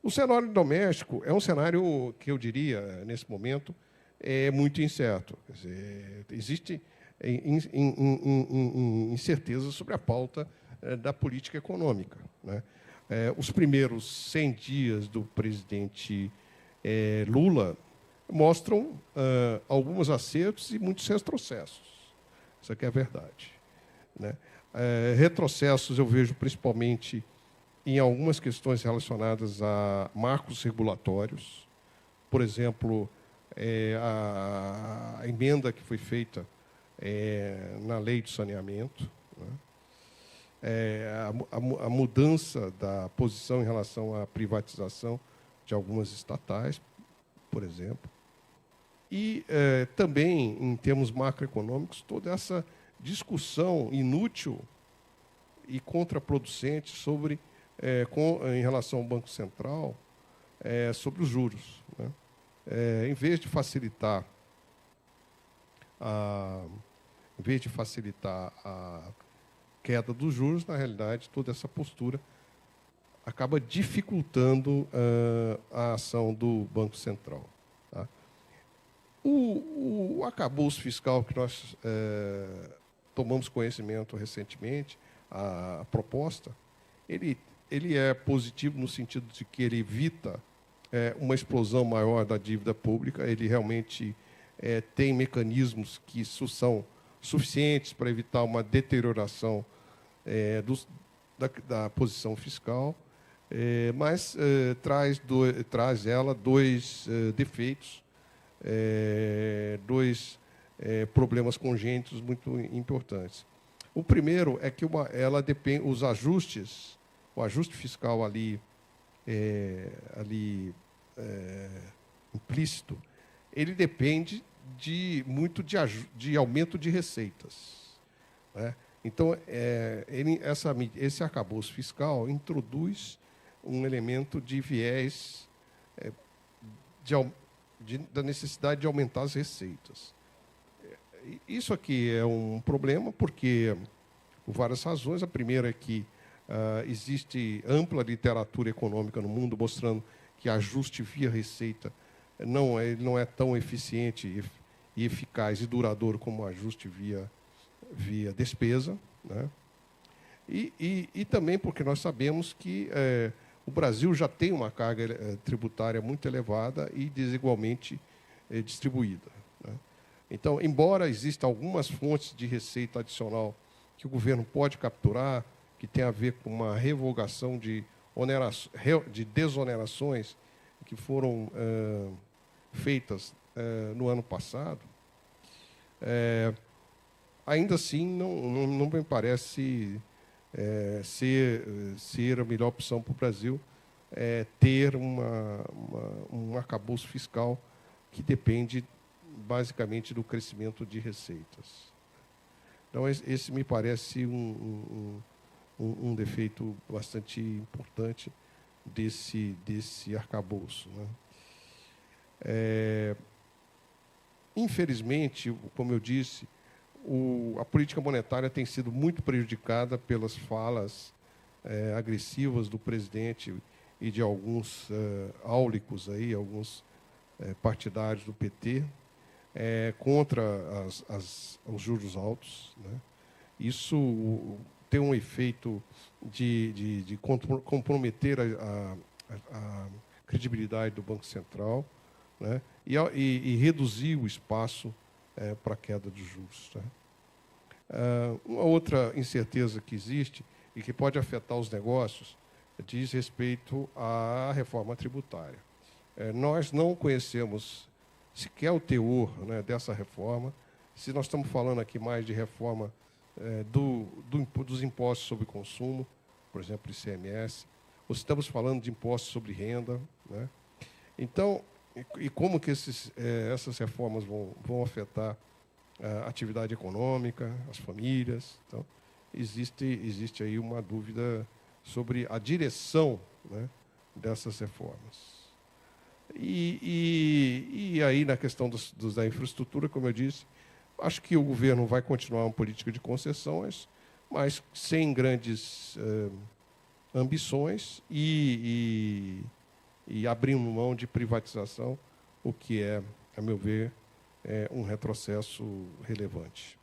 O cenário doméstico é um cenário que eu diria, nesse momento, é muito incerto. Quer dizer, existe incerteza sobre a pauta da política econômica, né? Os primeiros 100 dias do presidente Lula mostram alguns acertos e muitos retrocessos. Isso aqui é a verdade, né? Retrocessos eu vejo principalmente em algumas questões relacionadas a marcos regulatórios. Por exemplo, a emenda que foi feita na lei do saneamento, né? A mudança da posição em relação à privatização de algumas estatais, por exemplo. E também, em termos macroeconômicos, toda essa discussão inútil e contraproducente sobre, em relação ao Banco Central, sobre os juros, né? Em vez de facilitar a queda dos juros, na realidade, toda essa postura acaba dificultando a ação do Banco Central, tá? O arcabouço fiscal que nós tomamos conhecimento recentemente, a proposta, ele é positivo no sentido de que ele evita uma explosão maior da dívida pública. Ele realmente tem mecanismos que são suficientes para evitar uma deterioração da posição fiscal, mas traz ela dois defeitos, dois problemas congênitos muito importantes. O primeiro é que ela depende, o ajuste fiscal ali implícito, ele depende muito de aumento de receitas, né? Então, esse arcabouço fiscal introduz um elemento de viés da necessidade de aumentar as receitas. Isso aqui é um problema porque, por várias razões. A primeira é que existe ampla literatura econômica no mundo mostrando que ajuste via receita não é tão eficiente e eficaz e duradouro como o ajuste via despesa, né? E também porque nós sabemos que o Brasil já tem uma carga tributária muito elevada e desigualmente distribuída, né? Então, embora existam algumas fontes de receita adicional que o governo pode capturar, que tem a ver com uma revogação de desonerações que foram feitas no ano passado, ainda assim não me parece ser a melhor opção para o Brasil ter um arcabouço fiscal que depende basicamente do crescimento de receitas. Então, esse me parece um defeito bastante importante desse arcabouço, né? Infelizmente, como eu disse, a política monetária tem sido muito prejudicada pelas falas agressivas do presidente e de alguns áulicos aí, alguns partidários do PT, contra os juros altos, né? Isso tem um efeito de comprometer a credibilidade do Banco Central, né? E reduzir o espaço para a queda dos juros, tá? Uma outra incerteza que existe e que pode afetar os negócios diz respeito à reforma tributária. Nós não conhecemos sequer o teor, né, dessa reforma. Se nós estamos falando aqui mais de reforma dos impostos sobre consumo, por exemplo, ICMS, ou se estamos falando de impostos sobre renda, né? Então, e como que essas reformas vão afetar a atividade econômica, as famílias? Então, existe aí uma dúvida sobre a direção, né, dessas reformas. E aí, na questão da infraestrutura, como eu disse, acho que o governo vai continuar uma política de concessões, mas sem grandes ambições e e abrindo mão de privatização, o que é, a meu ver, um retrocesso relevante.